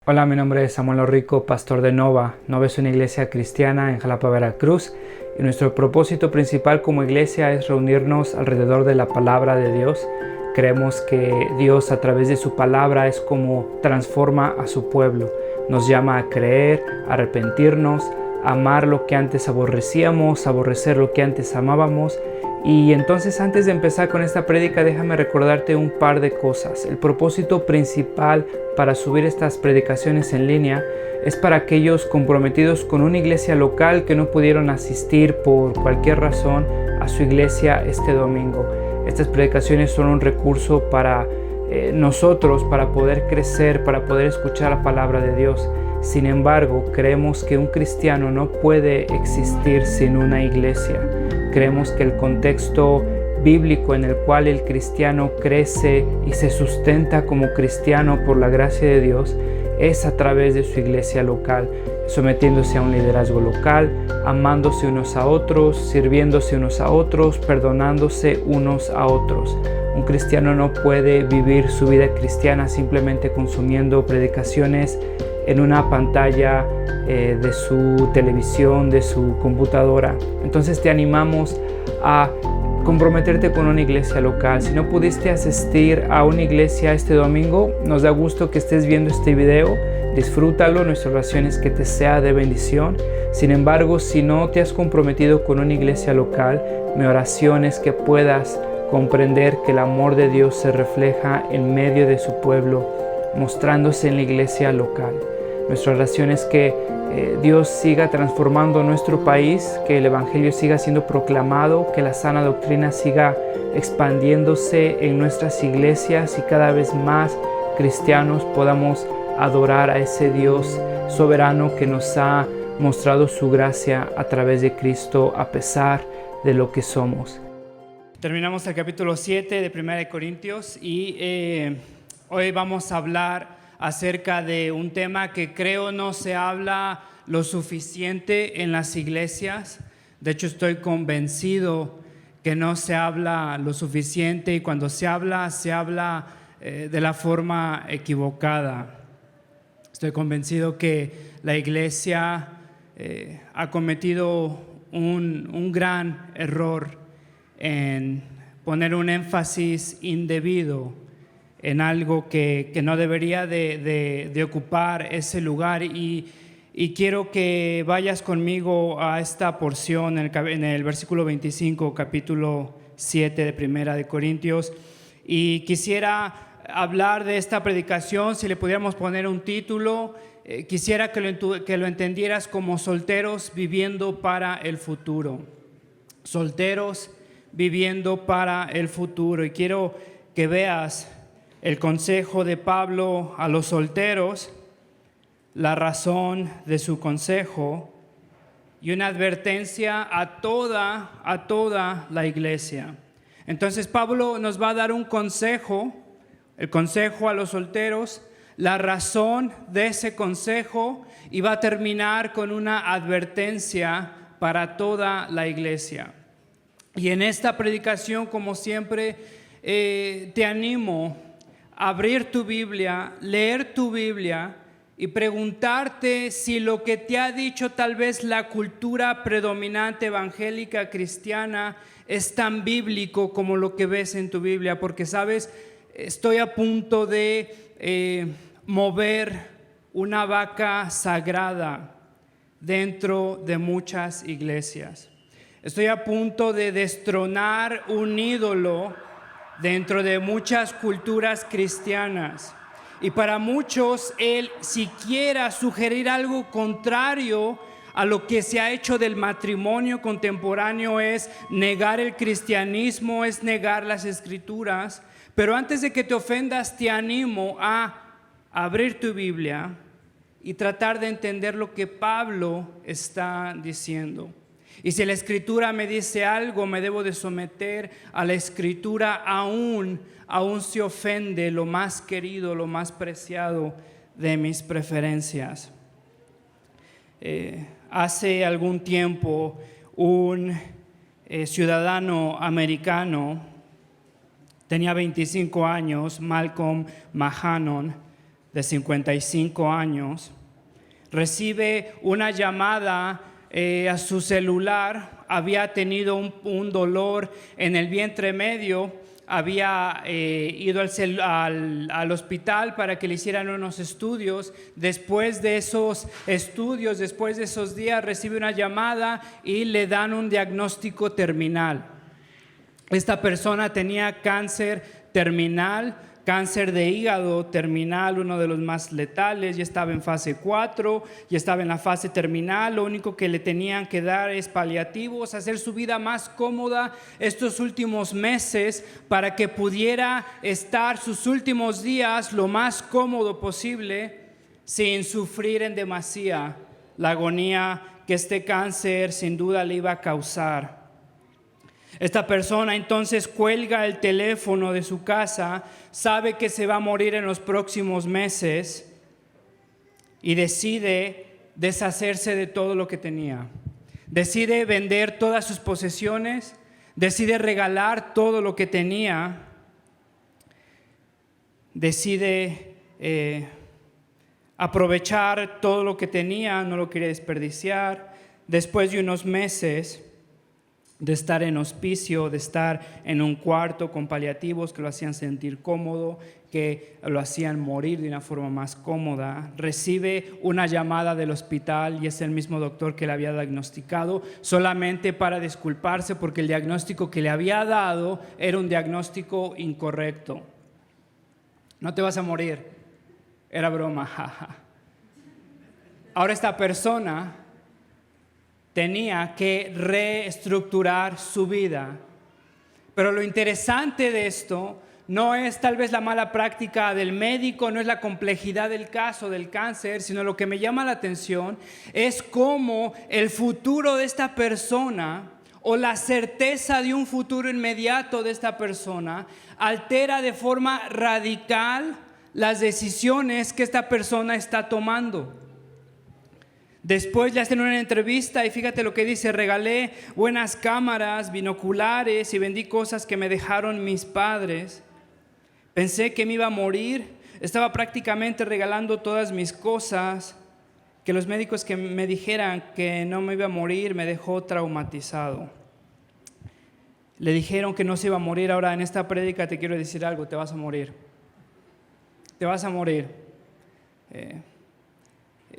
Hola, mi nombre es Samuel Rico, pastor de Nova. Nova es una iglesia cristiana en Jalapa, Veracruz, y nuestro propósito principal como iglesia es reunirnos alrededor de la palabra de Dios. Creemos que Dios a través de su palabra es como transforma a su pueblo. Nos llama a creer, a arrepentirnos, a amar lo que antes aborrecíamos, a aborrecer lo que antes amábamos. Y entonces, antes de empezar con esta prédica, déjame recordarte un par de cosas. El propósito principal para subir estas predicaciones en línea es para aquellos comprometidos con una iglesia local que no pudieron asistir por cualquier razón a su iglesia este domingo. Estas predicaciones son un recurso para nosotros, para poder crecer, para poder escuchar la palabra de Dios. Sin embargo, creemos que un cristiano no puede existir sin una iglesia. Creemos que el contexto bíblico en el cual el cristiano crece y se sustenta como cristiano por la gracia de Dios es a través de su iglesia local, sometiéndose a un liderazgo local, amándose unos a otros, sirviéndose unos a otros, perdonándose unos a otros. Un cristiano no puede vivir su vida cristiana simplemente consumiendo predicaciones en una pantalla de su televisión, de su computadora. Entonces te animamos a comprometerte con una iglesia local. Si no pudiste asistir a una iglesia este domingo, nos da gusto que estés viendo este video. Disfrútalo, nuestra oración es que te sea de bendición. Sin embargo, si no te has comprometido con una iglesia local, mi oración es que puedas comprender que el amor de Dios se refleja en medio de su pueblo, mostrándose en la iglesia local. Nuestra oración es que Dios siga transformando nuestro país, que el Evangelio siga siendo proclamado, que la sana doctrina siga expandiéndose en nuestras iglesias y cada vez más cristianos podamos adorar a ese Dios soberano que nos ha mostrado su gracia a través de Cristo a pesar de lo que somos. Terminamos el capítulo 7 de 1 Corintios y hoy vamos a hablar acerca de un tema que creo no se habla lo suficiente en las iglesias. De hecho, estoy convencido que no se habla lo suficiente, y cuando se habla de la forma equivocada. Estoy convencido que la iglesia ha cometido un gran error en poner un énfasis indebido en algo que no debería de ocupar ese lugar, y quiero que vayas conmigo a esta porción en el versículo 25, capítulo 7 de Primera de Corintios, y quisiera hablar de esta predicación. Si le pudiéramos poner un título, quisiera que lo entendieras como solteros viviendo para el futuro. Solteros viviendo para el futuro. Y quiero que veas el consejo de Pablo a los solteros, la razón de su consejo y una advertencia a toda la iglesia. Entonces Pablo nos va a dar un consejo, el consejo a los solteros, la razón de ese consejo, y va a terminar con una advertencia para toda la iglesia. Y en esta predicación, como siempre, te animo abrir tu Biblia, leer tu Biblia y preguntarte si lo que te ha dicho tal vez la cultura predominante evangélica cristiana es tan bíblico como lo que ves en tu Biblia. Porque, ¿sabes? Estoy a punto de mover una vaca sagrada dentro de muchas iglesias. Estoy a punto de destronar un ídolo dentro de muchas culturas cristianas. Y para muchos, el siquiera sugerir algo contrario a lo que se ha hecho del matrimonio contemporáneo es negar el cristianismo, es negar las escrituras. Pero antes de que te ofendas, te animo a abrir tu Biblia y tratar de entender lo que Pablo está diciendo. Y si la escritura me dice algo, me debo de someter a la escritura, aún se ofende lo más querido, lo más preciado de mis preferencias. Hace algún tiempo, un ciudadano americano, tenía 25 años, Malcolm Mahanon, de 55 años, recibe una llamada a su celular. Había tenido un dolor en el vientre medio, había ido al hospital para que le hicieran unos estudios. Después de esos estudios, después de esos días, recibe una llamada y le dan un diagnóstico terminal. Esta persona tenía cáncer terminal, cáncer de hígado terminal, uno de los más letales. Ya estaba en fase 4, ya estaba en la fase terminal. Lo único que le tenían que dar es paliativos, hacer su vida más cómoda estos últimos meses para que pudiera estar sus últimos días lo más cómodo posible, sin sufrir en demasía la agonía que este cáncer sin duda le iba a causar. Esta persona entonces cuelga el teléfono de su casa, sabe que se va a morir en los próximos meses y decide deshacerse de todo lo que tenía. Decide vender todas sus posesiones, decide regalar todo lo que tenía, decide aprovechar todo lo que tenía, no lo quería desperdiciar. Después de unos meses de estar en hospicio, de estar en un cuarto con paliativos que lo hacían sentir cómodo, que lo hacían morir de una forma más cómoda, recibe una llamada del hospital y es el mismo doctor que le había diagnosticado, solamente para disculparse porque el diagnóstico que le había dado era un diagnóstico incorrecto. No te vas a morir, era broma, jaja. Ahora esta persona tenía que reestructurar su vida. Pero lo interesante de esto no es tal vez la mala práctica del médico, no es la complejidad del caso del cáncer, sino lo que me llama la atención es cómo el futuro de esta persona o la certeza de un futuro inmediato de esta persona altera de forma radical las decisiones que esta persona está tomando. Después le hacen una entrevista y fíjate lo que dice: regalé buenas cámaras, binoculares y vendí cosas que me dejaron mis padres. Pensé que me iba a morir, estaba prácticamente regalando todas mis cosas. Que los médicos que me dijeran que no me iba a morir me dejó traumatizado. Le dijeron que no se iba a morir. Ahora en esta prédica te quiero decir algo: te vas a morir. Te vas a morir.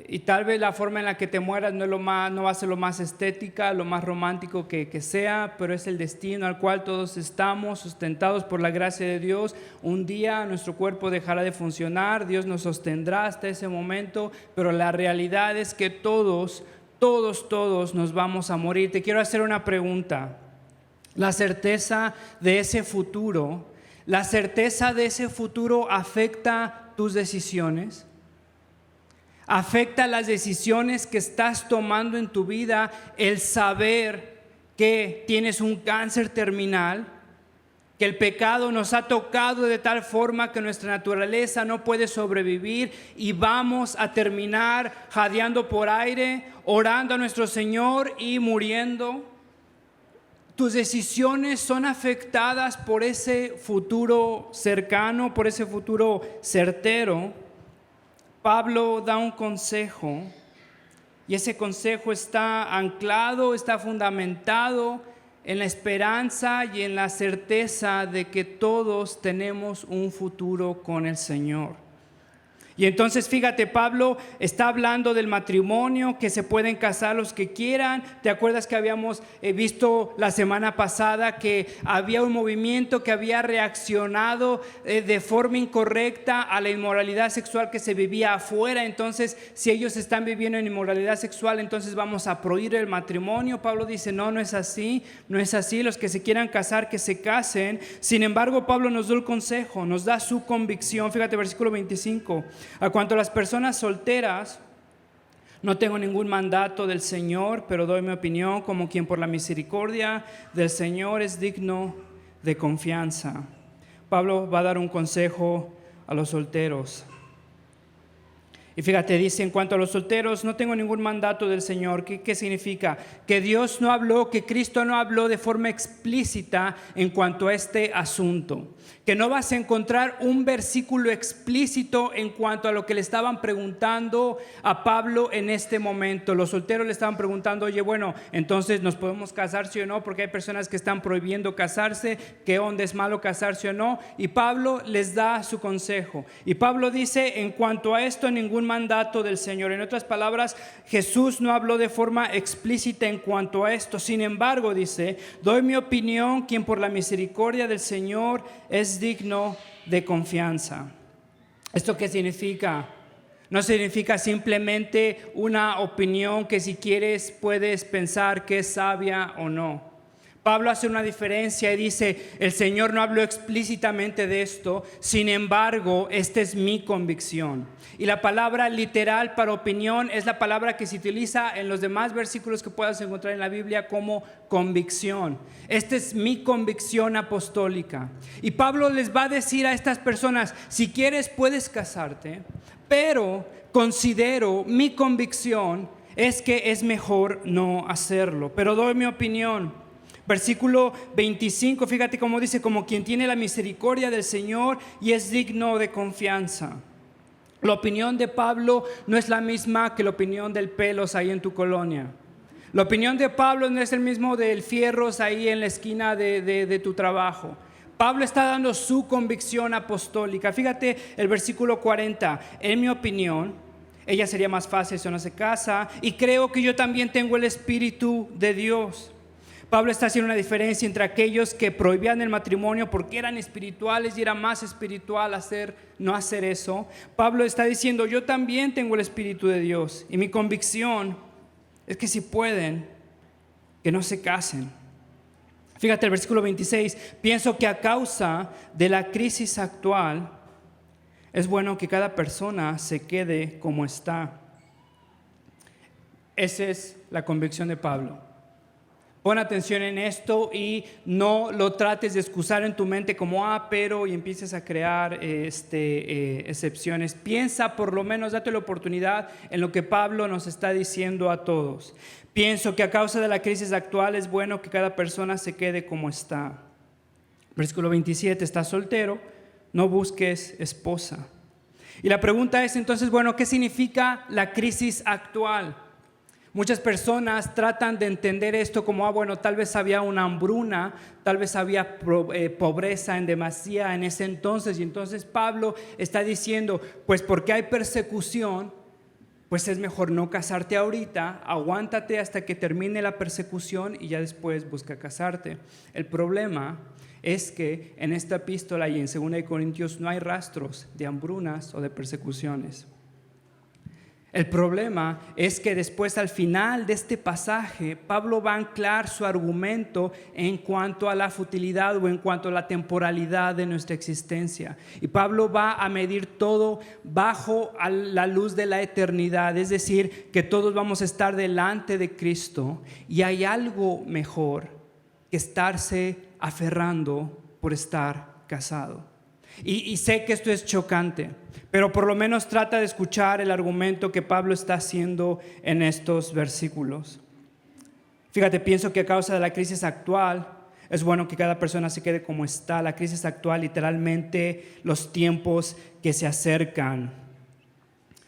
Y tal vez la forma en la que te mueras no va a ser lo más estética, lo más romántico que sea, pero es el destino al cual todos estamos sustentados por la gracia de Dios. Un día nuestro cuerpo dejará de funcionar, Dios nos sostendrá hasta ese momento, pero la realidad es que todos nos vamos a morir. Te quiero hacer una pregunta. La certeza de ese futuro afecta tus decisiones. Afecta las decisiones que estás tomando en tu vida, el saber que tienes un cáncer terminal, que el pecado nos ha tocado de tal forma que nuestra naturaleza no puede sobrevivir y vamos a terminar jadeando por aire, orando a nuestro Señor y muriendo. Tus decisiones son afectadas por ese futuro cercano, por ese futuro certero. Pablo da un consejo y ese consejo está anclado, está fundamentado en la esperanza y en la certeza de que todos tenemos un futuro con el Señor. Y entonces fíjate, Pablo está hablando del matrimonio, que se pueden casar los que quieran. ¿Te acuerdas que habíamos visto la semana pasada que había un movimiento que había reaccionado de forma incorrecta a la inmoralidad sexual que se vivía afuera? Entonces, si ellos están viviendo en inmoralidad sexual, entonces vamos a prohibir el matrimonio. Pablo dice, no es así, no es así. Los que se quieran casar, que se casen. Sin embargo, Pablo nos da el consejo, nos da su convicción. Fíjate, versículo 25. A cuanto a las personas solteras, no tengo ningún mandato del Señor, pero doy mi opinión como quien por la misericordia del Señor es digno de confianza. Pablo va a dar un consejo a los solteros. Y fíjate, dice en cuanto a los solteros, no tengo ningún mandato del Señor. ¿Qué significa? Que Dios no habló, que Cristo no habló de forma explícita en cuanto a este asunto. Que no vas a encontrar un versículo explícito en cuanto a lo que le estaban preguntando a Pablo en este momento. Los solteros le estaban preguntando, oye, bueno, entonces ¿nos podemos casar sí o no? Porque hay personas que están prohibiendo casarse. ¿Qué onda, es malo casarse o no? Y Pablo les da su consejo. Y Pablo dice, en cuanto a esto, ningún mandato del Señor. En otras palabras, Jesús no habló de forma explícita en cuanto a esto. Sin embargo, dice, doy mi opinión, quien por la misericordia del Señor es digno de confianza. ¿Esto qué significa? No significa simplemente una opinión que si quieres puedes pensar que es sabia o no. Pablo hace una diferencia y dice, el Señor no habló explícitamente de esto, sin embargo, esta es mi convicción. Y la palabra literal para opinión es la palabra que se utiliza en los demás versículos que puedas encontrar en la Biblia como convicción. Esta es mi convicción apostólica. Y Pablo les va a decir a estas personas, si quieres puedes casarte, pero considero mi convicción es que es mejor no hacerlo. Pero doy mi opinión. Versículo 25, fíjate cómo dice, como quien tiene la misericordia del Señor y es digno de confianza. La opinión de Pablo no es la misma que la opinión del Pelos ahí en tu colonia. La opinión de Pablo no es el mismo del Fierros ahí en la esquina de tu trabajo. Pablo está dando su convicción apostólica. Fíjate el versículo 40, en mi opinión, ella sería más fácil si no se casa, y creo que yo también tengo el Espíritu de Dios. Pablo está haciendo una diferencia entre aquellos que prohibían el matrimonio porque eran espirituales y era más espiritual no hacer eso. Pablo está diciendo, yo también tengo el Espíritu de Dios y mi convicción es que si pueden, que no se casen. Fíjate el versículo 26, pienso que a causa de la crisis actual es bueno que cada persona se quede como está. Esa es la convicción de Pablo. Pon atención en esto y no lo trates de excusar en tu mente como pero y empieces a crear excepciones. Piensa, por lo menos date la oportunidad en lo que Pablo nos está diciendo a todos. Pienso que a causa de la crisis actual es bueno que cada persona se quede como está. Versículo 27, estás soltero, no busques esposa. Y la pregunta es entonces, bueno, ¿qué significa la crisis actual? Muchas personas tratan de entender esto como, bueno, tal vez había una hambruna, tal vez había pobreza en demasía en ese entonces. Y entonces Pablo está diciendo, pues porque hay persecución, pues es mejor no casarte ahorita, aguántate hasta que termine la persecución y ya después busca casarte. El problema es que en esta epístola y en 2 Corintios no hay rastros de hambrunas o de persecuciones. El problema es que después al final de este pasaje, Pablo va a anclar su argumento en cuanto a la futilidad o en cuanto a la temporalidad de nuestra existencia. Y Pablo va a medir todo bajo a la luz de la eternidad, es decir, que todos vamos a estar delante de Cristo y hay algo mejor que estarse aferrando por estar casado. Y sé que esto es chocante, pero por lo menos trata de escuchar el argumento que Pablo está haciendo en estos versículos. Fíjate, pienso que a causa de la crisis actual es bueno que cada persona se quede como está. La crisis actual, literalmente, los tiempos que se acercan,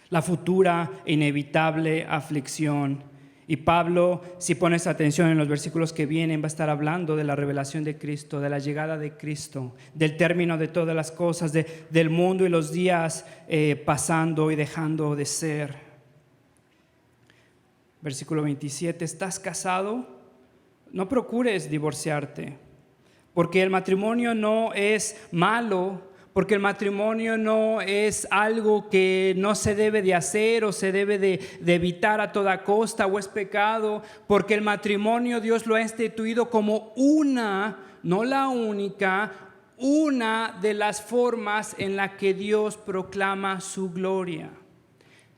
la futura e inevitable aflicción. Y Pablo, si pones atención en los versículos que vienen, va a estar hablando de la revelación de Cristo, de la llegada de Cristo, del término de todas las cosas, del mundo y los días pasando y dejando de ser. Versículo 27, ¿estás casado? No procures divorciarte, porque el matrimonio no es malo, porque el matrimonio no es algo que no se debe de hacer o se debe de evitar a toda costa o es pecado, porque el matrimonio Dios lo ha instituido como no la única, una de las formas en la que Dios proclama su gloria.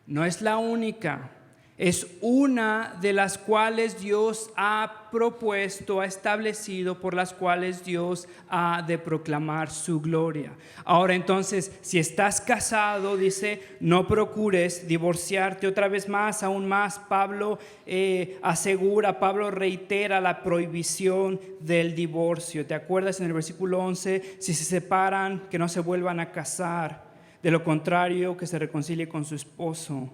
No es la única, Es una de las cuales Dios ha propuesto, ha establecido, por las cuales Dios ha de proclamar su gloria. Ahora entonces, si estás casado, dice, no procures divorciarte. Otra vez más, aún más, Pablo Pablo reitera la prohibición del divorcio. ¿Te acuerdas en el versículo 11? Si se separan, que no se vuelvan a casar. De lo contrario, que se reconcilie con su esposo.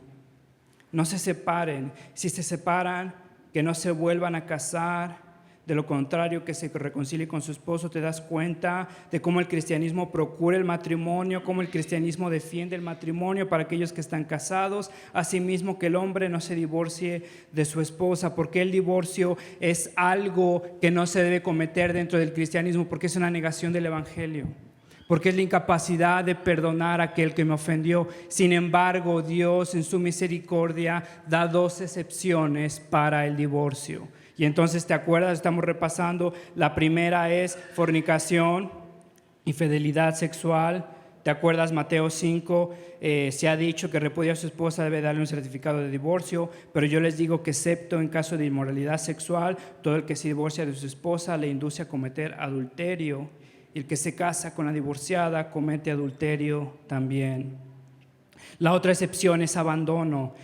No se separen. Si se separan, que no se vuelvan a casar. De lo contrario, que se reconcilie con su esposo. Te das cuenta de cómo el cristianismo procura el matrimonio, cómo el cristianismo defiende el matrimonio para aquellos que están casados. Asimismo, que el hombre no se divorcie de su esposa, porque el divorcio es algo que no se debe cometer dentro del cristianismo, porque es una negación del evangelio. Porque es la incapacidad de perdonar a aquel que me ofendió. Sin embargo, Dios en su misericordia da 2 excepciones para el divorcio. Y entonces, ¿te acuerdas? Estamos repasando. La primera es fornicación, infidelidad sexual. ¿Te acuerdas? Mateo 5, se ha dicho que repudia a su esposa debe darle un certificado de divorcio, pero yo les digo que excepto en caso de inmoralidad sexual, todo el que se divorcia de su esposa le induce a cometer adulterio. Y el que se casa con la divorciada comete adulterio también. La otra excepción es abandono.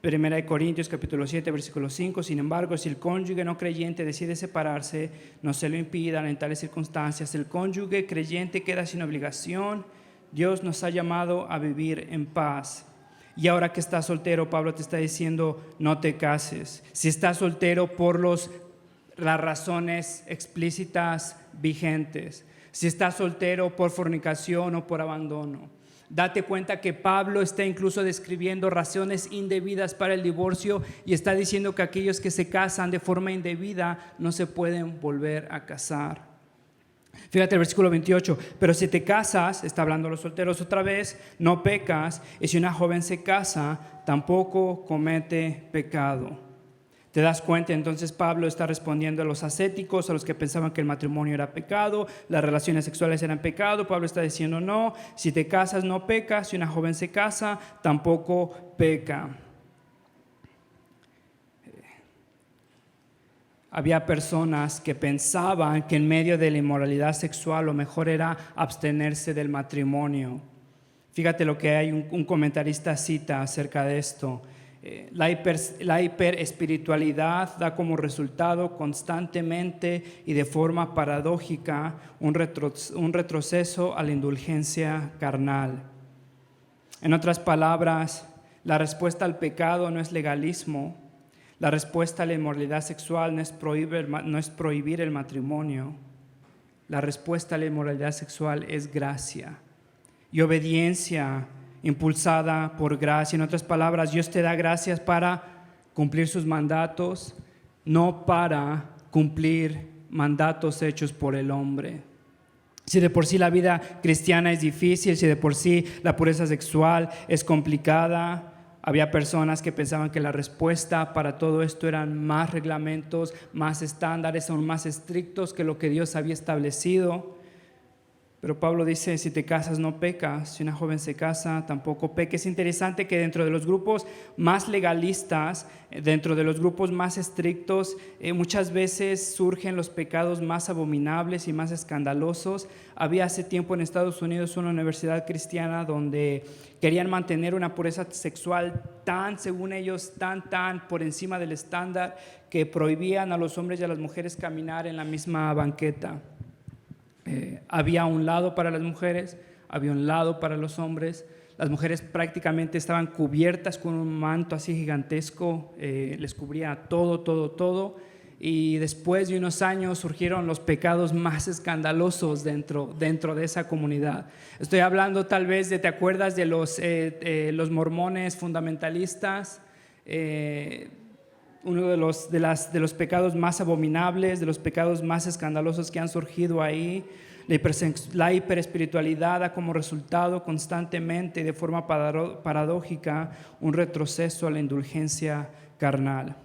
1 Corintios capítulo 7, versículo 5. Sin embargo, si el cónyuge no creyente decide separarse, no se lo impidan en tales circunstancias. El cónyuge creyente queda sin obligación. Dios nos ha llamado a vivir en paz. Y ahora que estás soltero, Pablo te está diciendo, no te cases. Si estás soltero por las razones explícitas vigentes. Si estás soltero por fornicación o por abandono. Date cuenta que Pablo está incluso describiendo razones indebidas para el divorcio y está diciendo que aquellos que se casan de forma indebida no se pueden volver a casar. Fíjate el versículo 28, pero si te casas, está hablando a los solteros otra vez, no pecas, y si una joven se casa, tampoco comete pecado. ¿Te das cuenta? Entonces Pablo está respondiendo a los ascéticos, a los que pensaban que el matrimonio era pecado, las relaciones sexuales eran pecado. Pablo está diciendo no, si te casas no pecas, si una joven se casa tampoco peca. Había personas que pensaban que en medio de la inmoralidad sexual lo mejor era abstenerse del matrimonio. Fíjate lo que hay, un comentarista cita acerca de esto. La hiperespiritualidad da como resultado constantemente y de forma paradójica un retroceso a la indulgencia carnal. En otras palabras, la respuesta al pecado no es legalismo, la respuesta a la inmoralidad sexual no es prohibir el matrimonio, la respuesta a la inmoralidad sexual es gracia y obediencia impulsada por gracia. En otras palabras, Dios te da gracias para cumplir sus mandatos, no para cumplir mandatos hechos por el hombre. Si de por sí la vida cristiana es difícil, si de por sí la pureza sexual es complicada, había personas que pensaban que la respuesta para todo esto eran más reglamentos, más estándares, aún más estrictos que lo que Dios había establecido. Pero Pablo dice, si te casas no pecas, si una joven se casa tampoco peca. Es interesante que dentro de los grupos más legalistas, dentro de los grupos más estrictos, muchas veces surgen los pecados más abominables y más escandalosos. Había hace tiempo en Estados Unidos una universidad cristiana donde querían mantener una pureza sexual tan, según ellos, tan por encima del estándar, que prohibían a los hombres y a las mujeres caminar en la misma banqueta. Había un lado para las mujeres, había un lado para los hombres. Las mujeres prácticamente estaban cubiertas con un manto así gigantesco, les cubría todo. Y después de unos años surgieron los pecados más escandalosos dentro de esa comunidad. Estoy hablando tal vez ¿te acuerdas de los mormones fundamentalistas? Uno de los pecados más abominables, de los pecados más escandalosos que han surgido ahí. La hiperespiritualidad da como resultado constantemente, de forma paradójica, un retroceso a la indulgencia carnal.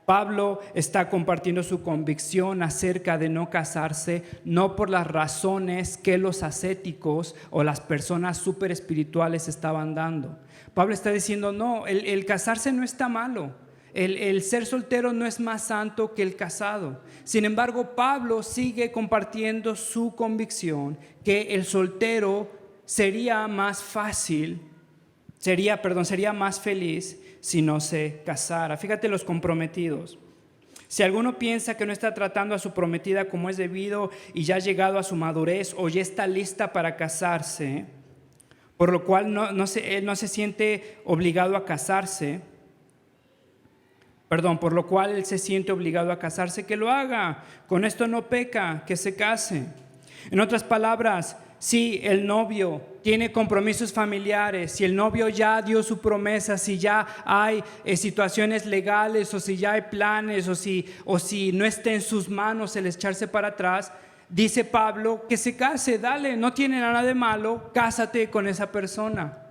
Pablo está compartiendo su convicción acerca de no casarse, no por las razones que los ascéticos o las personas súper espirituales estaban dando. Pablo está diciendo, no, el casarse no está malo. El ser soltero no es más santo que el casado. Sin embargo, Pablo sigue compartiendo su convicción que el soltero sería más feliz si no se casara. Fíjate los comprometidos. Si alguno piensa que no está tratando a su prometida como es debido y ya ha llegado a su madurez o ya está lista para casarse, por lo cual él no se siente obligado a casarse, por lo cual él se siente obligado a casarse, que lo haga. Con esto no peca, que se case. En otras palabras, si el novio tiene compromisos familiares, si el novio ya dio su promesa, si ya hay situaciones legales o si ya hay planes o si no está en sus manos el echarse para atrás, dice Pablo que se case, dale, no tiene nada de malo, cásate con esa persona.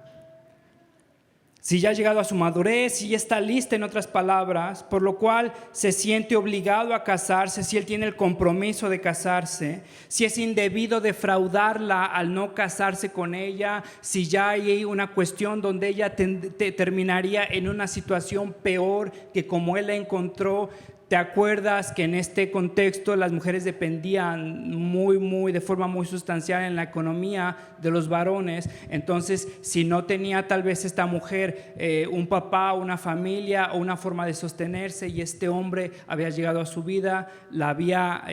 Si ya ha llegado a su madurez, si ya está lista, en otras palabras, por lo cual se siente obligado a casarse, si él tiene el compromiso de casarse, si es indebido defraudarla al no casarse con ella, si ya hay una cuestión donde ella terminaría en una situación peor que como él la encontró. ¿Te acuerdas que en este contexto las mujeres dependían de forma muy sustancial en la economía de los varones? Entonces, si no tenía tal vez esta mujer un papá, una familia o una forma de sostenerse, y este hombre había llegado a su vida, se había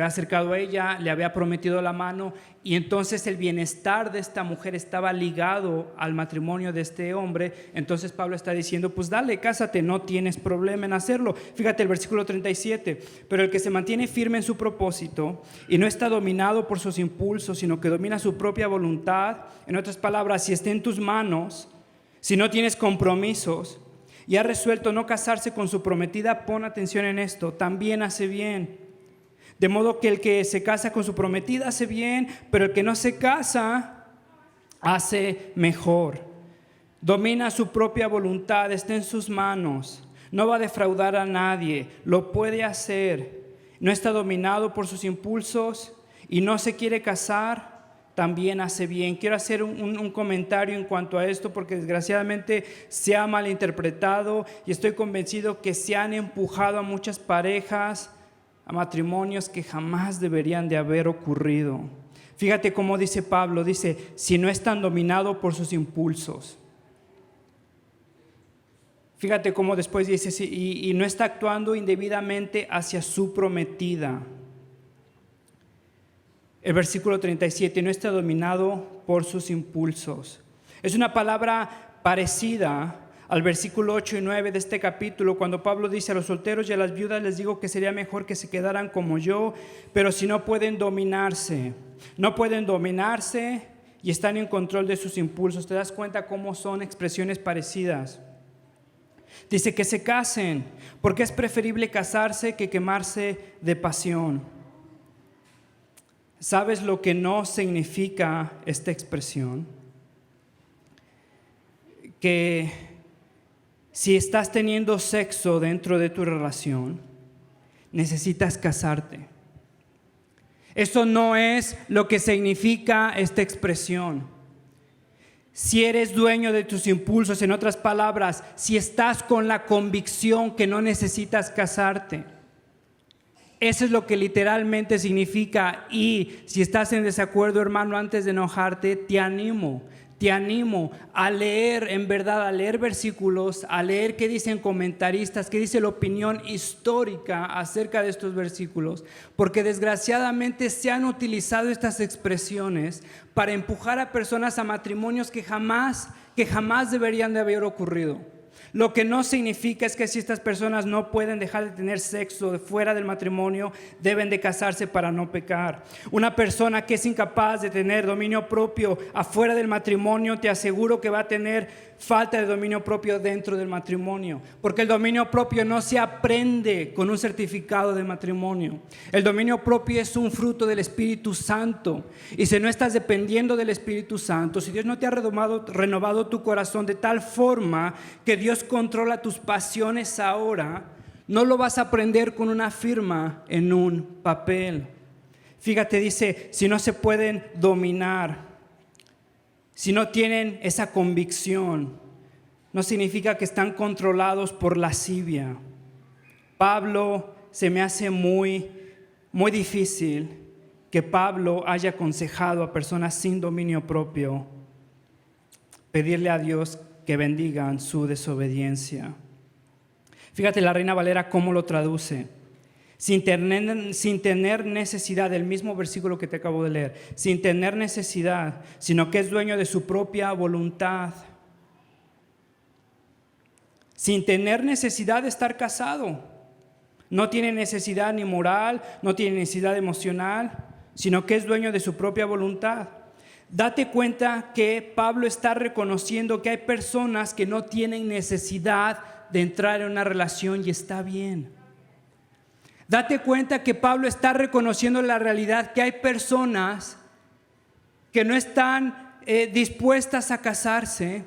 acercado a ella, le había prometido la mano, y entonces el bienestar de esta mujer estaba ligado al matrimonio de este hombre. Entonces Pablo está diciendo, pues dale, cásate, no tienes problema en hacerlo. Fíjate el versículo 37, pero el que se mantiene firme en su propósito y no está dominado por sus impulsos, sino que domina su propia voluntad. En otras palabras, si está en tus manos, si no tienes compromisos y ha resuelto no casarse con su prometida, pon atención en esto, también hace bien. De modo que el que se casa con su prometida hace bien, pero el que no se casa hace mejor. Domina su propia voluntad, está en sus manos, no va a defraudar a nadie, lo puede hacer, no está dominado por sus impulsos y no se quiere casar, también hace bien. Quiero hacer un comentario en cuanto a esto porque desgraciadamente se ha malinterpretado y estoy convencido que se han empujado a muchas parejas a matrimonios que jamás deberían de haber ocurrido. Fíjate cómo dice Pablo, dice, si no están dominados por sus impulsos. Fíjate cómo después dice, y no está actuando indebidamente hacia su prometida. El versículo 37, no está dominado por sus impulsos. Es una palabra parecida al versículo 8 y 9 de este capítulo, cuando Pablo dice a los solteros y a las viudas les digo que sería mejor que se quedaran como yo, pero si no pueden dominarse y están en control de sus impulsos. ¿Te das cuenta cómo son expresiones parecidas? Dice que se casen, porque es preferible casarse que quemarse de pasión. ¿Sabes lo que no significa esta expresión? Que si estás teniendo sexo dentro de tu relación, necesitas casarte. Eso no es lo que significa esta expresión. Si eres dueño de tus impulsos, en otras palabras, si estás con la convicción que no necesitas casarte, eso es lo que literalmente significa. Y si estás en desacuerdo, hermano, antes de enojarte, te animo a leer, en verdad, a leer versículos, a leer qué dicen comentaristas, qué dice la opinión histórica acerca de estos versículos, porque desgraciadamente se han utilizado estas expresiones para empujar a personas a matrimonios que jamás deberían de haber ocurrido. Lo que no significa es que si estas personas no pueden dejar de tener sexo fuera del matrimonio, deben de casarse para no pecar. Una persona que es incapaz de tener dominio propio afuera del matrimonio, te aseguro que va a tener falta de dominio propio dentro del matrimonio, porque el dominio propio no se aprende con un certificado de matrimonio. El dominio propio es un fruto del Espíritu Santo, y si no estás dependiendo del Espíritu Santo, si Dios no te ha renovado tu corazón de tal forma que Dios controla tus pasiones ahora, no lo vas a aprender con una firma en un papel. Fíjate, dice, si no se pueden dominar, si no tienen esa convicción, no significa que están controlados por lascivia. Pablo, se me hace muy difícil que Pablo haya aconsejado a personas sin dominio propio pedirle a Dios que bendigan su desobediencia. Fíjate la Reina Valera cómo lo traduce. Sin tener necesidad, del mismo versículo que te acabo de leer, sin tener necesidad, sino que es dueño de su propia voluntad. Sin tener necesidad de estar casado. No tiene necesidad ni moral, no tiene necesidad emocional, sino que es dueño de su propia voluntad. Date cuenta que Pablo está reconociendo que hay personas que no tienen necesidad de entrar en una relación y está bien. Date cuenta que Pablo está reconociendo la realidad que hay personas que no están dispuestas a casarse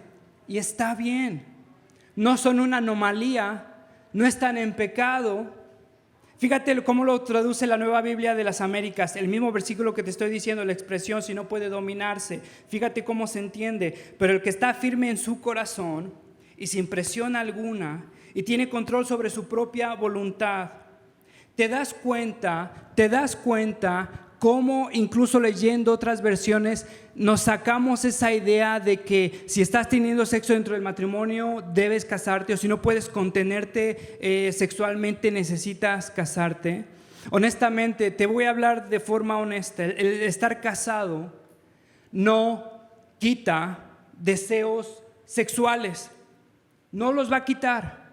y está bien. No son una anomalía, no están en pecado. Fíjate cómo lo traduce la Nueva Biblia de las Américas, el mismo versículo que te estoy diciendo, la expresión si no puede dominarse. Fíjate cómo se entiende, pero el que está firme en su corazón y sin presión alguna y tiene control sobre su propia voluntad. Te das cuenta cómo incluso leyendo otras versiones nos sacamos esa idea de que si estás teniendo sexo dentro del matrimonio debes casarte, o si no puedes contenerte sexualmente necesitas casarte. Honestamente, te voy a hablar de forma honesta. El estar casado no quita deseos sexuales, no los va a quitar.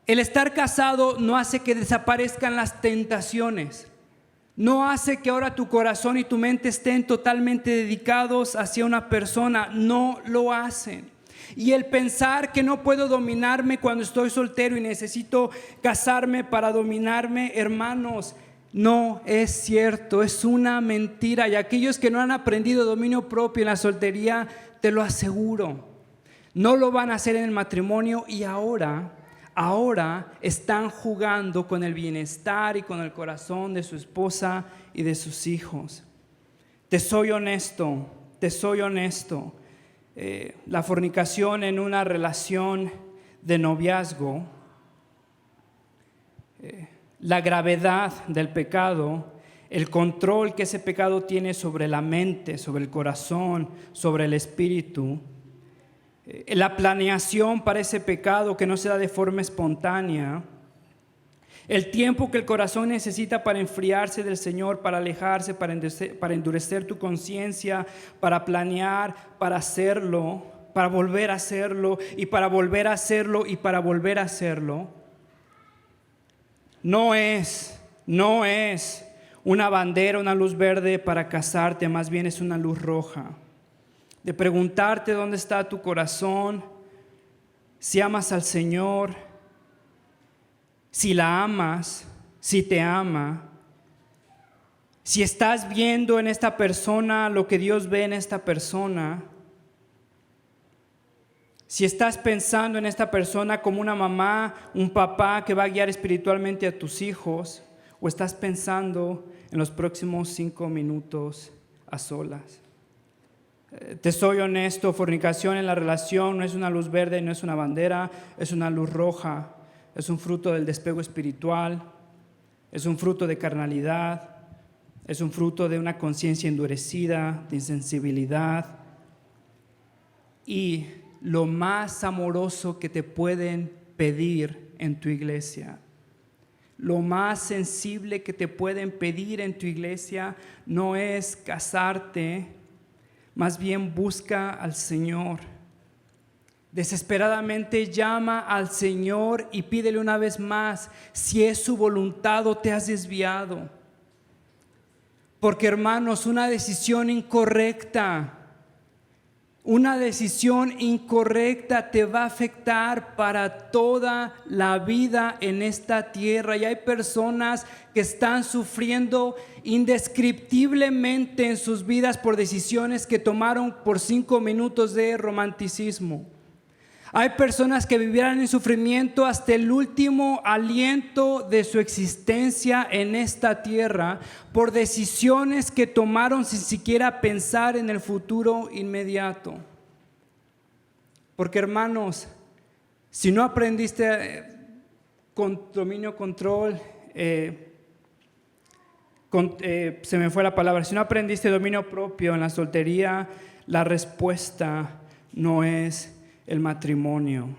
El estar casado no hace que desaparezcan las tentaciones. No hace que ahora tu corazón y tu mente estén totalmente dedicados hacia una persona. No lo hacen. Y el pensar que no puedo dominarme cuando estoy soltero y necesito casarme para dominarme, hermanos, no es cierto. Es una mentira. Y aquellos que no han aprendido dominio propio en la soltería, te lo aseguro, no lo van a hacer en el matrimonio. Y ahora están jugando con el bienestar y con el corazón de su esposa y de sus hijos. Te soy honesto. La fornicación en una relación de noviazgo, la gravedad del pecado, el control que ese pecado tiene sobre la mente, sobre el corazón, sobre el espíritu, la planeación para ese pecado que no se da de forma espontánea, el tiempo que el corazón necesita para enfriarse del Señor, para alejarse, para endurecer tu conciencia, para planear, para hacerlo, para volver a hacerlo y para volver a hacerlo y para volver a hacerlo. No es una bandera, una luz verde para casarte, más bien es una luz roja. De preguntarte dónde está tu corazón, si amas al Señor, si la amas, si te ama, si estás viendo en esta persona lo que Dios ve en esta persona, si estás pensando en esta persona como una mamá, un papá que va a guiar espiritualmente a tus hijos, o estás pensando en los próximos 5 minutos a solas. Te soy honesto, fornicación en la relación no es una luz verde, no es una bandera, es una luz roja, es un fruto del despego espiritual, es un fruto de carnalidad, es un fruto de una conciencia endurecida, de insensibilidad. Y lo más amoroso que te pueden pedir en tu iglesia, lo más sensible que te pueden pedir en tu iglesia no es casarte. Más bien busca al Señor. Desesperadamente llama al Señor y pídele una vez más si es su voluntad o te has desviado. Porque, hermanos, una decisión incorrecta te va a afectar para toda la vida en esta tierra. Y hay personas que están sufriendo indescriptiblemente en sus vidas por decisiones que tomaron por 5 minutos de romanticismo. Hay personas que vivirán en sufrimiento hasta el último aliento de su existencia en esta tierra por decisiones que tomaron sin siquiera pensar en el futuro inmediato. Porque hermanos, si no aprendiste con dominio, control, se me fue la palabra, si no aprendiste dominio propio en la soltería, la respuesta no es el matrimonio.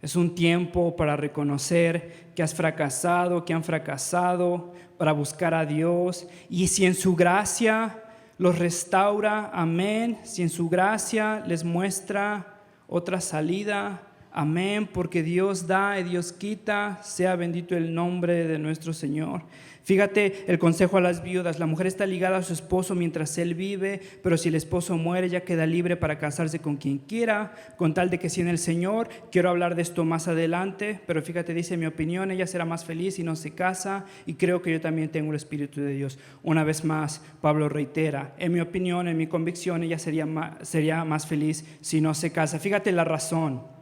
Es un tiempo para reconocer que has fracasado, que han fracasado, para buscar a Dios. Y si en su gracia los restaura, amén. Si en su gracia les muestra otra salida, amén. Porque Dios da y Dios quita. Sea bendito el nombre de nuestro Señor. Fíjate el consejo a las viudas: la mujer está ligada a su esposo mientras él vive, pero si el esposo muere ya queda libre para casarse con quien quiera, con tal de que sea en el Señor. Quiero hablar de esto más adelante, pero fíjate, dice: mi opinión, ella será más feliz si no se casa, y creo que yo también tengo el Espíritu de Dios. Una vez más, Pablo reitera: en mi opinión, en mi convicción, ella sería más feliz si no se casa. Fíjate la razón.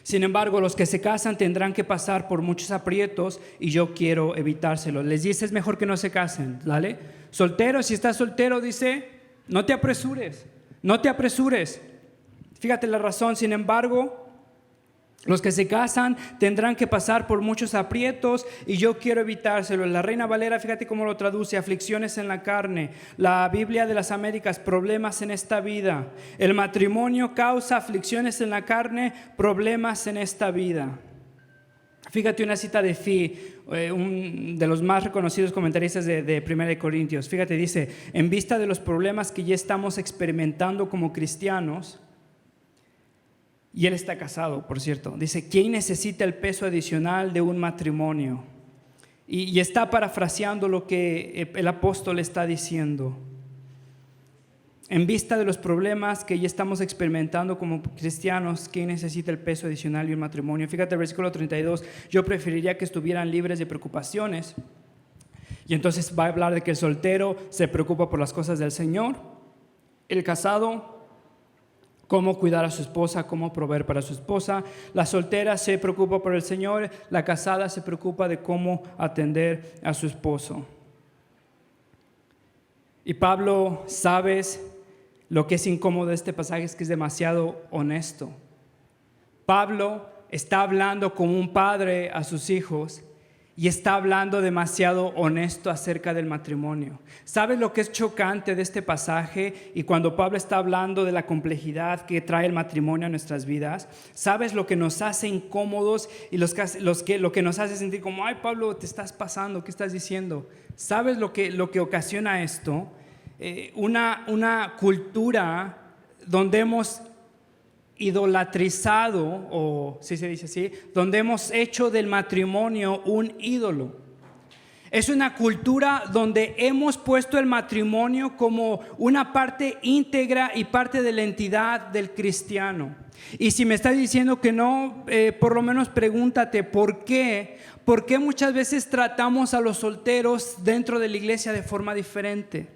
Sin embargo, los que se casan tendrán que pasar por muchos aprietos y yo quiero evitárselo. Les dice: es mejor que no se casen, ¿vale? Soltero, si estás soltero, dice, no te apresures, no te apresures. Fíjate la razón. Sin embargo, los que se casan tendrán que pasar por muchos aprietos y yo quiero evitárselo. La Reina Valera, fíjate cómo lo traduce: aflicciones en la carne. La Biblia de las Américas: problemas en esta vida. El matrimonio causa aflicciones en la carne, problemas en esta vida. Fíjate una cita de Fi, de los más reconocidos comentaristas de 1 Corintios. Fíjate, dice: en vista de los problemas que ya estamos experimentando como cristianos. Y él está casado, por cierto. Dice: ¿quién necesita el peso adicional de un matrimonio? Y está parafraseando lo que el apóstol está diciendo. En vista de los problemas que ya estamos experimentando como cristianos, ¿quién necesita el peso adicional de un matrimonio? Fíjate el versículo 32. Yo preferiría que estuvieran libres de preocupaciones. Y entonces va a hablar de que el soltero se preocupa por las cosas del Señor. El casado, cómo cuidar a su esposa, cómo proveer para su esposa. La soltera se preocupa por el Señor. La casada se preocupa de cómo atender a su esposo. Y Pablo, ¿sabes lo que es incómodo de este pasaje? Es que es demasiado honesto. Pablo está hablando como un padre a sus hijos y está hablando demasiado honesto acerca del matrimonio. ¿Sabes lo que es chocante de este pasaje? Y cuando Pablo está hablando de la complejidad que trae el matrimonio a nuestras vidas, ¿sabes lo que nos hace incómodos y lo que nos hace sentir como: ay, Pablo, te estás pasando, ¿qué estás diciendo? ¿Sabes lo que ocasiona esto? Una cultura donde hemos idolatrizado, o si se dice así, donde hemos hecho del matrimonio un ídolo. Es una cultura donde hemos puesto el matrimonio como una parte íntegra y parte de la entidad del cristiano. Y si me estás diciendo que no, por lo menos pregúntate ¿por qué? ¿Por qué muchas veces tratamos a los solteros dentro de la iglesia de forma diferente?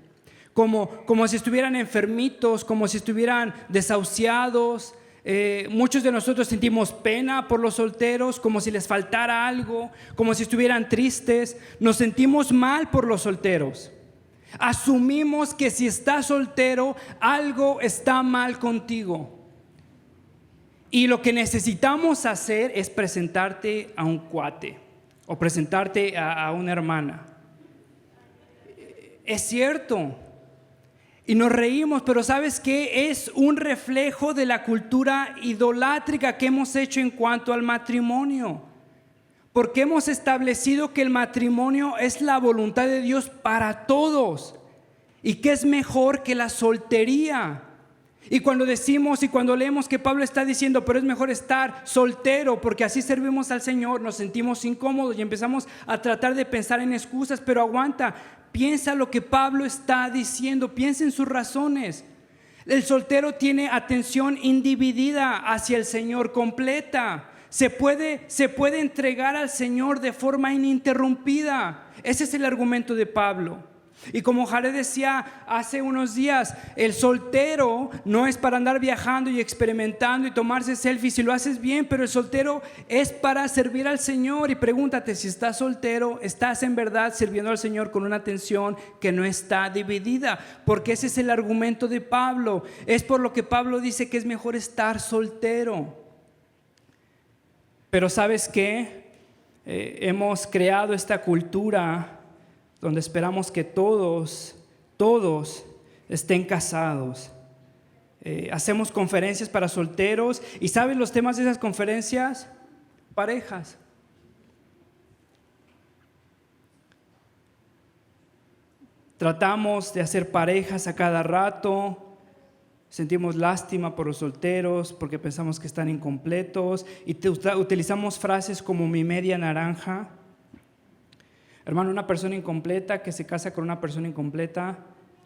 Como si estuvieran enfermitos, como si estuvieran desahuciados. Muchos de nosotros sentimos pena por los solteros, como si les faltara algo, como si estuvieran tristes. Nos sentimos mal por los solteros. Asumimos que si estás soltero, algo está mal contigo. Y lo que necesitamos hacer es presentarte a un cuate o presentarte a una hermana. Es cierto. Y nos reímos, pero ¿sabes qué? Es un reflejo de la cultura idolátrica que hemos hecho en cuanto al matrimonio. Porque hemos establecido que el matrimonio es la voluntad de Dios para todos y que es mejor que la soltería. Y cuando decimos y cuando leemos que Pablo está diciendo, pero es mejor estar soltero porque así servimos al Señor, nos sentimos incómodos y empezamos a tratar de pensar en excusas. Pero aguanta, piensa lo que Pablo está diciendo, piensa en sus razones. El soltero tiene atención individida hacia el Señor, completa. Se puede entregar al Señor de forma ininterrumpida. Ese es el argumento de Pablo. Y como Jared decía hace unos días, el soltero no es para andar viajando y experimentando y tomarse selfies si lo haces bien, pero el soltero es para servir al Señor. Y pregúntate, si estás soltero, ¿estás en verdad sirviendo al Señor con una atención que no está dividida? Porque ese es el argumento de Pablo. Es por lo que Pablo dice que es mejor estar soltero. Pero ¿sabes qué? Hemos creado esta cultura donde esperamos que todos estén casados. Hacemos conferencias para solteros y ¿sabes los temas de esas conferencias? Parejas. Tratamos de hacer parejas a cada rato. Sentimos lástima por los solteros porque pensamos que están incompletos y utilizamos frases como mi media naranja. Hermano, una persona incompleta que se casa con una persona incompleta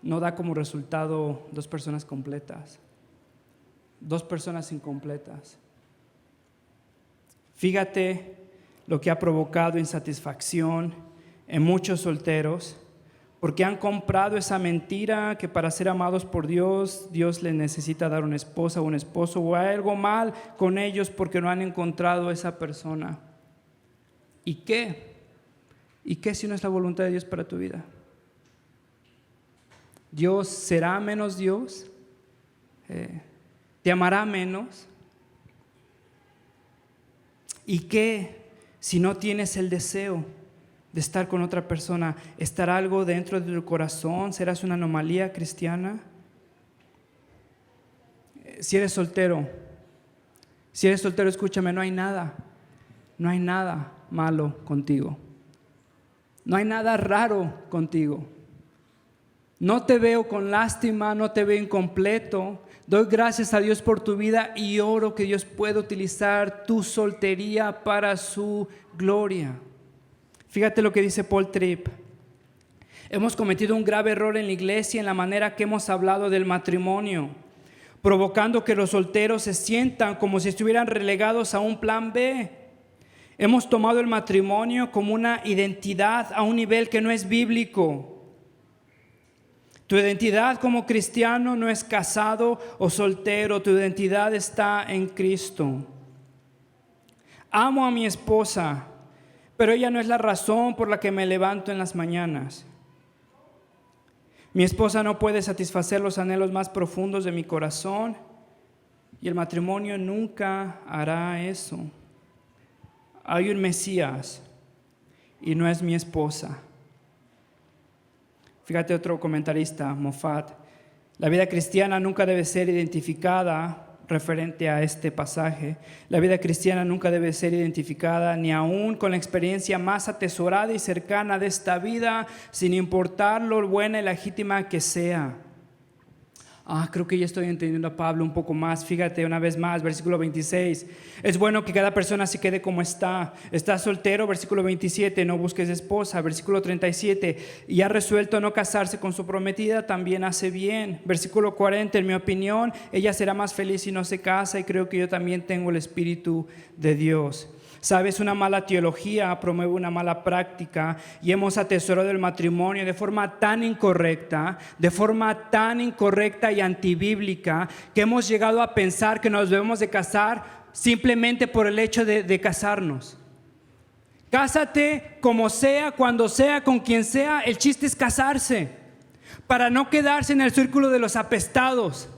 no da como resultado dos personas completas, dos personas incompletas. Fíjate lo que ha provocado insatisfacción en muchos solteros porque han comprado esa mentira que para ser amados por Dios, Dios les necesita dar una esposa o un esposo, o hay algo mal con ellos porque no han encontrado esa persona. ¿Y qué? ¿Y qué si no es la voluntad de Dios para tu vida? ¿Dios será menos Dios? ¿Te amará menos? ¿Y qué si no tienes el deseo de estar con otra persona? ¿Estará algo dentro de tu corazón? ¿Serás una anomalía cristiana? Si eres soltero, escúchame, no hay nada malo contigo. No hay nada raro contigo. No te veo con lástima, no te veo incompleto. Doy gracias a Dios por tu vida y oro que Dios pueda utilizar tu soltería para su gloria. Fíjate lo que dice Paul Tripp. Hemos cometido un grave error en la iglesia en la manera que hemos hablado del matrimonio, provocando que los solteros se sientan como si estuvieran relegados a un plan B. Hemos tomado el matrimonio como una identidad a un nivel que no es bíblico. Tu identidad como cristiano no es casado o soltero, tu identidad está en Cristo. Amo a mi esposa, pero ella no es la razón por la que me levanto en las mañanas. Mi esposa no puede satisfacer los anhelos más profundos de mi corazón y el matrimonio nunca hará eso. Hay un Mesías y no es mi esposa. Fíjate otro comentarista, Moffat. La vida cristiana nunca debe ser identificada referente a este pasaje. La vida cristiana nunca debe ser identificada ni aún con la experiencia más atesorada y cercana de esta vida, sin importar lo buena y legítima que sea. Creo que ya estoy entendiendo a Pablo un poco más. Fíjate una vez más, versículo 26. Es bueno que cada persona se quede como está. Estás soltero, versículo 27, no busques esposa. Versículo 37, y ha resuelto no casarse con su prometida, también hace bien. Versículo 40, en mi opinión, ella será más feliz si no se casa, y creo que yo también tengo el Espíritu de Dios. Sabes, una mala teología promueve una mala práctica y hemos atesorado el matrimonio de forma tan incorrecta y antibíblica que hemos llegado a pensar que nos debemos de casar simplemente por el hecho de casarnos. Cásate como sea, cuando sea, con quien sea, el chiste es casarse para no quedarse en el círculo de los apestados.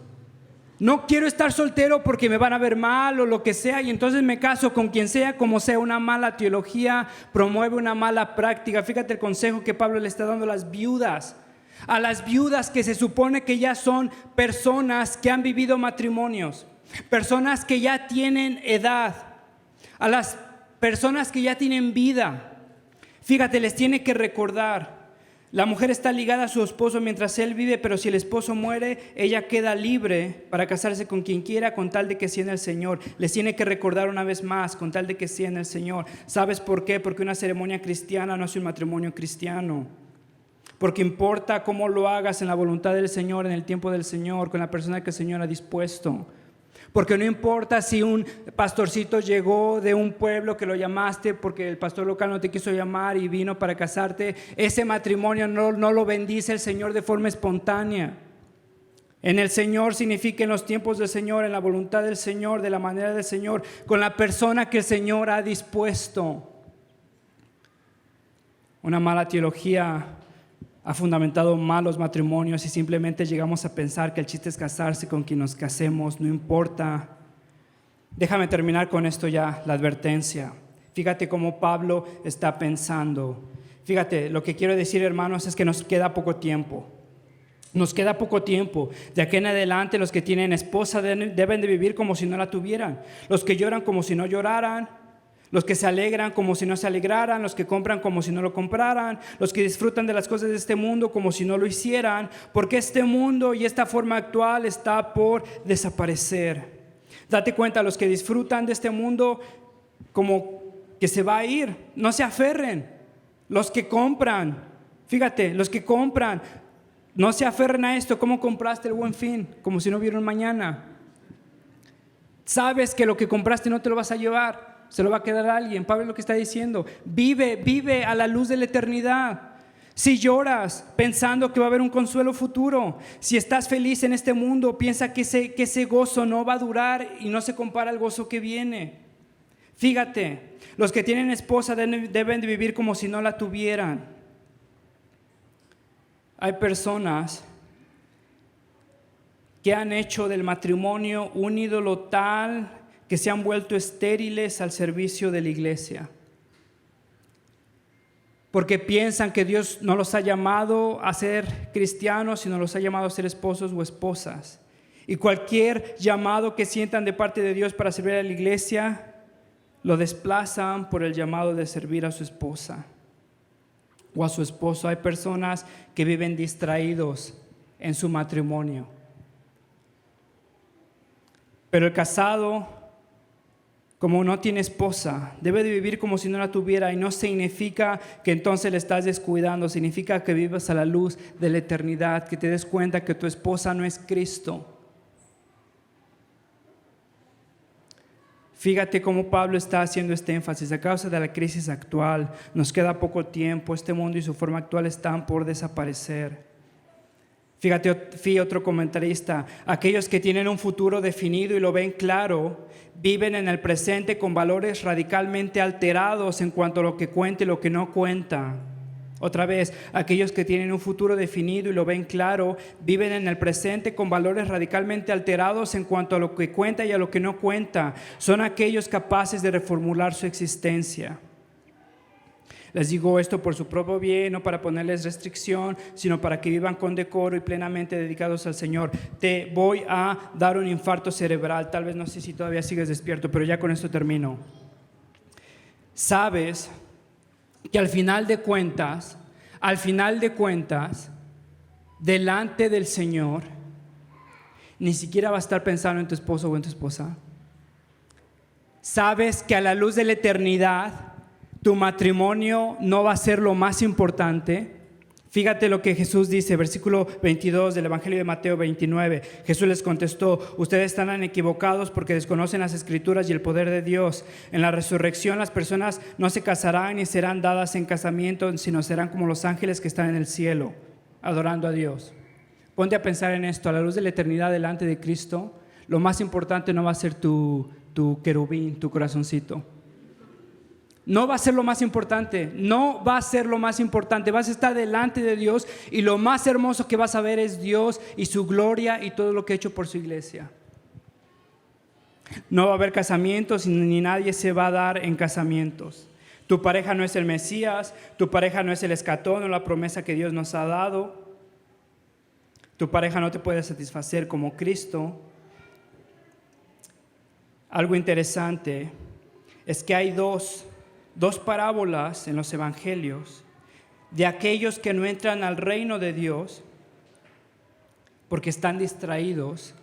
No quiero estar soltero porque me van a ver mal o lo que sea, y entonces me caso con quien sea, como sea. Una mala teología promueve una mala práctica. Fíjate el consejo que Pablo le está dando a las viudas que se supone que ya son personas que han vivido matrimonios, personas que ya tienen edad, a las personas que ya tienen vida. Fíjate, les tiene que recordar. La mujer está ligada a su esposo mientras él vive, pero si el esposo muere, ella queda libre para casarse con quien quiera, con tal de que sea en el Señor. Les tiene que recordar una vez más, con tal de que sea en el Señor. ¿Sabes por qué? Porque una ceremonia cristiana no es un matrimonio cristiano. Porque importa cómo lo hagas en la voluntad del Señor, en el tiempo del Señor, con la persona que el Señor ha dispuesto. Porque no importa si un pastorcito llegó de un pueblo que lo llamaste porque el pastor local no te quiso llamar y vino para casarte, ese matrimonio no lo bendice el Señor de forma espontánea. En el Señor significa en los tiempos del Señor, en la voluntad del Señor, de la manera del Señor, con la persona que el Señor ha dispuesto. Una mala teología ha fundamentado malos matrimonios y simplemente llegamos a pensar que el chiste es casarse con quien nos casemos, no importa. Déjame terminar con esto ya, la advertencia. Fíjate cómo Pablo está pensando. Fíjate, lo que quiero decir, hermanos, es que nos queda poco tiempo. Nos queda poco tiempo. De aquí en adelante los que tienen esposa deben de vivir como si no la tuvieran. Los que lloran como si no lloraran. Los que se alegran como si no se alegraran, los que compran como si no lo compraran, los que disfrutan de las cosas de este mundo como si no lo hicieran, porque este mundo y esta forma actual está por desaparecer. Date cuenta, los que disfrutan de este mundo como que se va a ir, no se aferren. Los que compran, fíjate, los que compran, no se aferren a esto. ¿Cómo compraste el Buen Fin? Como si no hubiera un mañana. Sabes que lo que compraste no te lo vas a llevar. Se lo va a quedar a alguien. Pablo es lo que está diciendo. Vive a la luz de la eternidad. Si lloras pensando que va a haber un consuelo futuro, si estás feliz en este mundo, piensa que ese gozo no va a durar y no se compara al gozo que viene. Fíjate, los que tienen esposa deben de vivir como si no la tuvieran. Hay personas que han hecho del matrimonio un ídolo tal que se han vuelto estériles al servicio de la iglesia, porque piensan que Dios no los ha llamado a ser cristianos, sino los ha llamado a ser esposos o esposas. Y cualquier llamado que sientan de parte de Dios para servir a la iglesia, lo desplazan por el llamado de servir a su esposa o a su esposo. Hay personas que viven distraídos en su matrimonio. Pero el casado, como no tiene esposa, debe de vivir como si no la tuviera, y no significa que entonces le estás descuidando, significa que vivas a la luz de la eternidad, que te des cuenta que tu esposa no es Cristo. Fíjate cómo Pablo está haciendo este énfasis. A causa de la crisis actual, nos queda poco tiempo, este mundo y su forma actual están por desaparecer. Fíjate, otro comentarista, aquellos que tienen un futuro definido y lo ven claro, viven en el presente con valores radicalmente alterados en cuanto a lo que cuenta y lo que no cuenta. Otra vez, aquellos que tienen un futuro definido y lo ven claro, viven en el presente con valores radicalmente alterados en cuanto a lo que cuenta y a lo que no cuenta. Son aquellos capaces de reformular su existencia. Les digo esto por su propio bien, no para ponerles restricción, sino para que vivan con decoro y plenamente dedicados al Señor. Te voy a dar un infarto cerebral, tal vez no sé si todavía sigues despierto, pero ya con esto termino. Sabes que al final de cuentas, delante del Señor, ni siquiera va a estar pensando en tu esposo o en tu esposa. Sabes que a la luz de la eternidad, tu matrimonio no va a ser lo más importante. Fíjate lo que Jesús dice, versículo 22 del Evangelio de Mateo 29. Jesús les contestó: ustedes están equivocados porque desconocen las Escrituras y el poder de Dios. En la resurrección las personas no se casarán ni serán dadas en casamiento, sino serán como los ángeles que están en el cielo, adorando a Dios. Ponte a pensar en esto. A la luz de la eternidad delante de Cristo, lo más importante no va a ser tu querubín, tu corazoncito. No va a ser lo más importante, vas a estar delante de Dios y lo más hermoso que vas a ver es Dios y su gloria y todo lo que ha hecho por su iglesia. No va a haber casamientos ni nadie se va a dar en casamientos. Tu pareja no es el Mesías, tu pareja no es el escatón o la promesa que Dios nos ha dado. Tu pareja no te puede satisfacer como Cristo. Algo interesante es que hay dos parábolas en los evangelios de aquellos que no entran al reino de Dios porque están distraídos.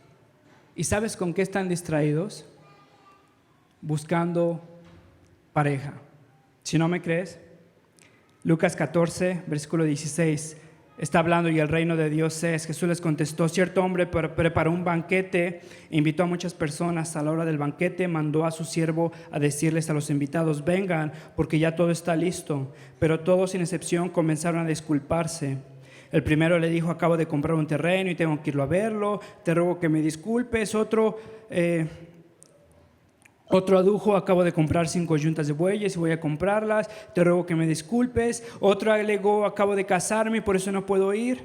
¿Y sabes con qué están distraídos? Buscando pareja. Si no me crees, Lucas 14, versículo 16. está hablando y el reino de Dios es. Jesús les contestó: cierto hombre preparó un banquete, invitó a muchas personas. A la hora del banquete mandó a su siervo a decirles a los invitados: vengan, porque ya todo está listo. Pero todos sin excepción comenzaron a disculparse. El primero le dijo: acabo de comprar un terreno y tengo que irlo a verlo, te ruego que me disculpes. Otro adujo: acabo de comprar 5 yuntas de bueyes y voy a comprarlas, te ruego que me disculpes. Otro alegó: acabo de casarme y por eso no puedo ir.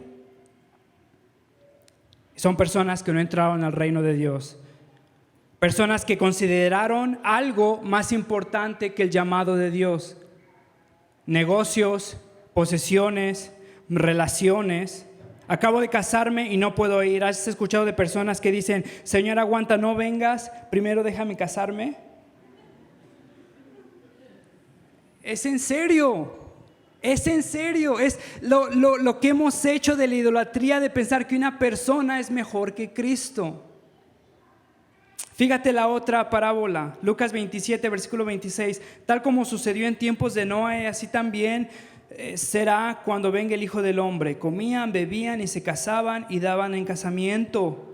Son personas que no entraron al reino de Dios. Personas que consideraron algo más importante que el llamado de Dios. Negocios, posesiones, relaciones. Acabo de casarme y no puedo ir. ¿Has escuchado de personas que dicen: Señor, aguanta, no vengas, primero déjame casarme? Es en serio. Es en serio. Es lo que hemos hecho de la idolatría de pensar que una persona es mejor que Cristo. Fíjate la otra parábola, Lucas 27, versículo 26. Tal como sucedió en tiempos de Noé, así también será cuando venga el Hijo del Hombre. Comían, bebían y se casaban y daban en casamiento,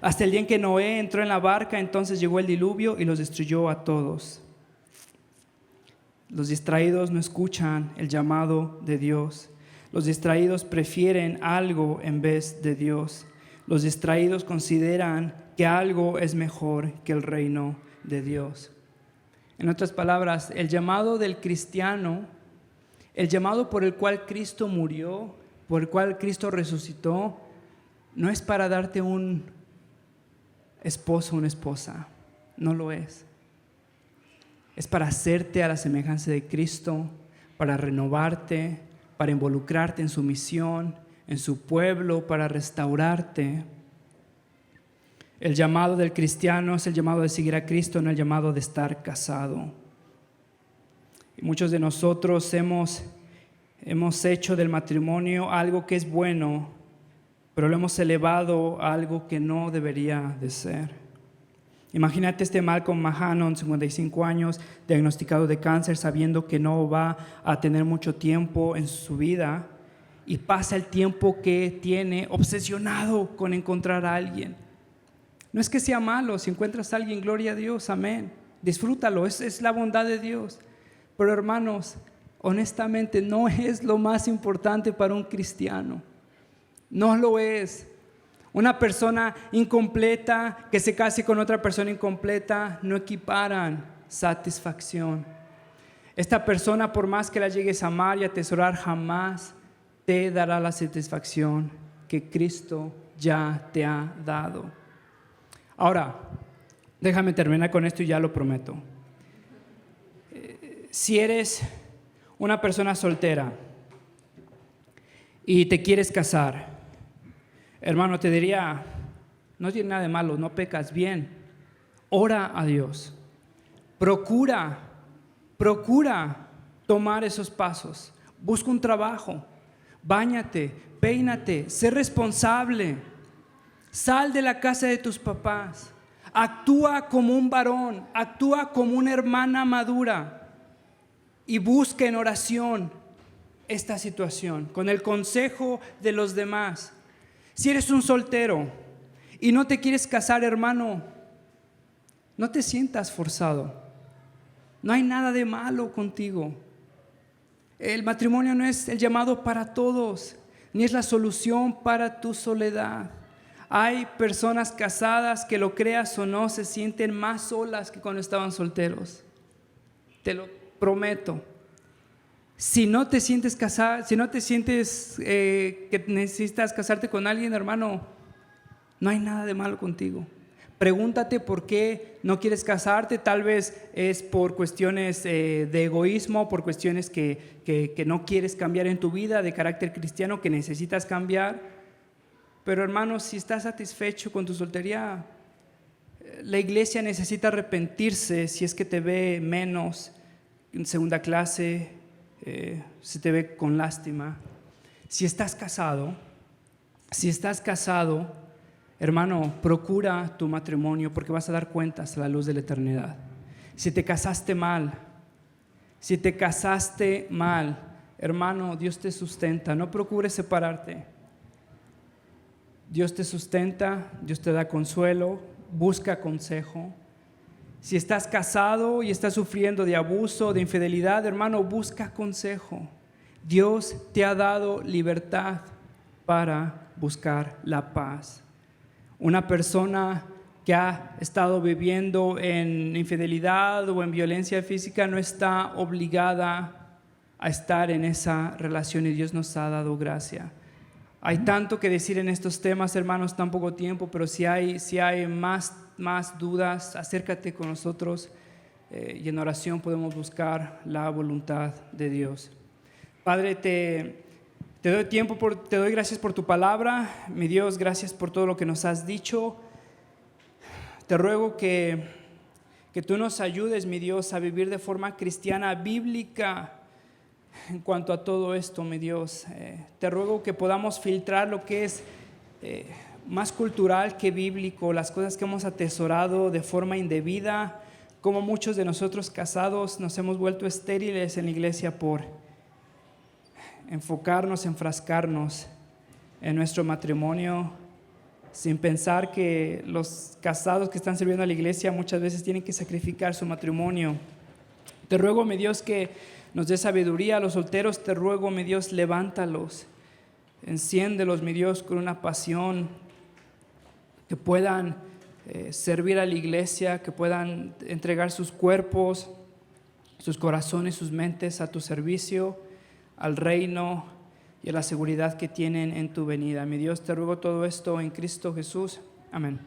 hasta el día en que Noé entró en la barca. Entonces llegó el diluvio y los destruyó a todos. Los distraídos no escuchan el llamado de Dios. Los distraídos prefieren algo en vez de Dios. Los distraídos consideran que algo es mejor que el reino de Dios. En otras palabras, el llamado del cristiano, el llamado por el cual Cristo murió, por el cual Cristo resucitó, no es para darte un esposo o una esposa. No lo es. Es para hacerte a la semejanza de Cristo, para renovarte, para involucrarte en su misión, en su pueblo, para restaurarte. El llamado del cristiano es el llamado de seguir a Cristo, no el llamado de estar casado. Y muchos de nosotros hemos hecho del matrimonio algo que es bueno, pero lo hemos elevado a algo que no debería de ser. Imagínate Malcolm Mahanon, 55 años, diagnosticado de cáncer, sabiendo que no va a tener mucho tiempo en su vida, y pasa el tiempo que tiene obsesionado con encontrar a alguien. No es que sea malo, si encuentras a alguien, gloria a Dios, amén. Disfrútalo, es la bondad de Dios. Pero hermanos, honestamente no es lo más importante para un cristiano. No lo es. Una persona incompleta que se case con otra persona incompleta no equiparan satisfacción. Esta persona, por más que la llegues a amar y atesorar, jamás te dará la satisfacción que Cristo ya te ha dado. Ahora, déjame terminar con esto y ya lo prometo. Si eres una persona soltera y te quieres casar, hermano, te diría, no tiene nada de malo, no pecas, bien. Ora a Dios. Procura tomar esos pasos. Busca un trabajo. Báñate, peínate, sé responsable. Sal de la casa de tus papás. Actúa como un varón, actúa como una hermana madura y busca en oración esta situación, con el consejo de los demás. Si eres un soltero y no te quieres casar, hermano, no te sientas forzado. No hay nada de malo contigo. El matrimonio no es el llamado para todos, ni es la solución para tu soledad. Hay personas casadas que, lo creas o no, se sienten más solas que cuando estaban solteros. Te lo prometo. Si no te sientes casado, si no te sientes que necesitas casarte con alguien, hermano, no hay nada de malo contigo. Pregúntate por qué no quieres casarte. Tal vez es por cuestiones de egoísmo, por cuestiones que no quieres cambiar en tu vida, de carácter cristiano, que necesitas cambiar. Pero hermano, si estás satisfecho con tu soltería, la iglesia necesita arrepentirse si es que te ve menos, en segunda clase, si te ve con lástima. Si estás casado, hermano, procura tu matrimonio, porque vas a dar cuentas a la luz de la eternidad. Si te casaste mal, hermano, Dios te sustenta, no procures separarte. Dios te sustenta, Dios te da consuelo, busca consejo. Si estás casado y estás sufriendo de abuso, de infidelidad, hermano, busca consejo. Dios te ha dado libertad para buscar la paz. Una persona que ha estado viviendo en infidelidad o en violencia física no está obligada a estar en esa relación, y Dios nos ha dado gracia. Hay tanto que decir en estos temas, hermanos, tan poco tiempo, pero si hay más dudas, acércate con nosotros y en oración podemos buscar la voluntad de Dios. Padre, te doy gracias por tu palabra. Mi Dios, gracias por todo lo que nos has dicho. Te ruego que tú nos ayudes, mi Dios, a vivir de forma cristiana, bíblica, en cuanto a todo esto, mi Dios. Te ruego que podamos filtrar lo que es más cultural que bíblico, las cosas que hemos atesorado de forma indebida, como muchos de nosotros casados nos hemos vuelto estériles en la iglesia por enfocarnos, enfrascarnos en nuestro matrimonio, sin pensar que los casados que están sirviendo a la iglesia muchas veces tienen que sacrificar su matrimonio. Te ruego, mi Dios, que nos dé sabiduría a los solteros. Te ruego, mi Dios, levántalos, enciéndelos, mi Dios, con una pasión, que puedan servir a la iglesia, que puedan entregar sus cuerpos, sus corazones, sus mentes a tu servicio, al reino y a la seguridad que tienen en tu venida. Mi Dios, te ruego todo esto en Cristo Jesús. Amén.